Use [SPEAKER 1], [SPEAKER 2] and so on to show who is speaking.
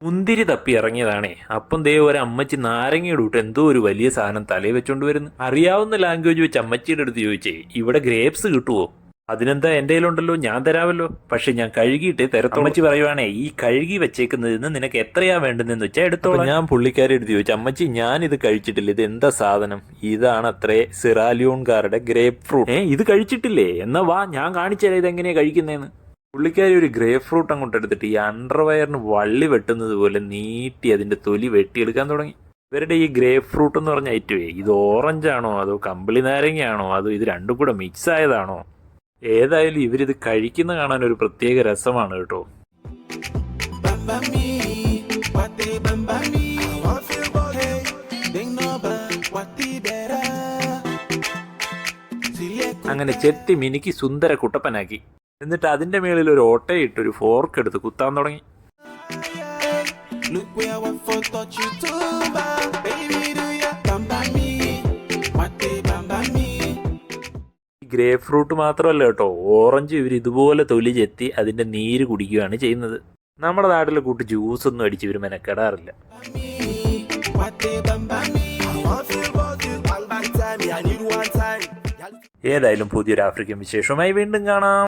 [SPEAKER 1] മുന്തിരി തപ്പി ഇറങ്ങിയതാണേ. അപ്പം ദേ ഒരു അമ്മച്ചി നാരങ്ങയുടെ കൂട്ട് എന്തോ ഒരു വലിയ സാധനം തലയിൽ വെച്ചോണ്ട് വരുന്നു. അറിയാവുന്ന ലാംഗ്വേജ് വെച്ച് അമ്മച്ചിയുടെ അടുത്ത് ചോദിച്ചേ, ഇവിടെ ഗ്രേപ്സ് കിട്ടുവോ? അതിനെന്താ എൻ്റെ കയ്യിലുണ്ടല്ലോ, ഞാൻ തരാമല്ലോ, പക്ഷെ ഞാൻ കഴുകിയിട്ടേ തരത്തുള്ളൂ. അമ്മച്ചി പറയുവാണേ, ഈ കഴുകി വെച്ചേക്കുന്നതിന് നിനക്ക് എത്രയാ വേണ്ടുന്നതെന്ന് വെച്ചാൽ എടുത്തോളാം. ഞാൻ പുള്ളിക്കാരി എടുത്ത് ചോദിച്ചു, അമ്മച്ചി ഞാനിത് കഴിച്ചിട്ടില്ല, ഇത് എന്താ സാധനം? ഇതാണ് അത്രേ സിറാലിയോൺകാരുടെ ഗ്രേപ്പ് ഫ്രൂട്ട്. ഇത് കഴിച്ചിട്ടില്ലേ? എന്നാ വാ ഞാൻ കാണിച്ചുതരാം ഇതെങ്ങനെയാ കഴിക്കുന്നതെന്ന്. പുള്ളിക്കാരി ഒരു ഗ്രേപ്പ് ഫ്രൂട്ട് അങ്ങോട്ട് എടുത്തിട്ട് ഈ അണ്ടർവയറിന് വള്ളി വെട്ടുന്നത് പോലെ നീട്ടി അതിന്റെ തൊലി വെട്ടിയെടുക്കാൻ തുടങ്ങി. ഇവരുടെ ഈ ഗ്രേപ്പ് ഫ്രൂട്ട് എന്ന് പറഞ്ഞ ഐറ്റമേ, ഇത് ഓറഞ്ചാണോ അതോ കമ്പിളി നാരങ്ങയാണോ അതോ ഇത് രണ്ടും കൂടെ മിക്സ് ആയതാണോ? ഏതായാലും ഇവരിത് കഴിക്കുന്ന കാണാൻ ഒരു പ്രത്യേക രസമാണ് കേട്ടോ. അങ്ങനെ ചെത്തി മിനുക്കി സുന്ദര കുട്ടപ്പനാക്കി. എന്നിട്ട് അതിന്റെ മേളിൽ ഒരു ഓട്ടയിട്ട് ഒരു ഫോർക്ക് എടുത്ത് കുത്താൻ തുടങ്ങി. ഗ്രേപ്പ് ഫ്രൂട്ട് മാത്രമല്ല കേട്ടോ, ഓറഞ്ച് ഇവർ ഇതുപോലെ തൊലി ചെത്തി അതിന്റെ നീര് കുടിക്കുകയാണ് ചെയ്യുന്നത്. നമ്മുടെ നാട്ടിലെ കൂട്ട് ജ്യൂസ് ഒന്നും അടിച്ച് ഇവർ മെനക്കെടാറില്ല. ഏതായാലും പുതിയൊരു ആഫ്രിക്കൻ വിശേഷമായി വീണ്ടും കാണാം.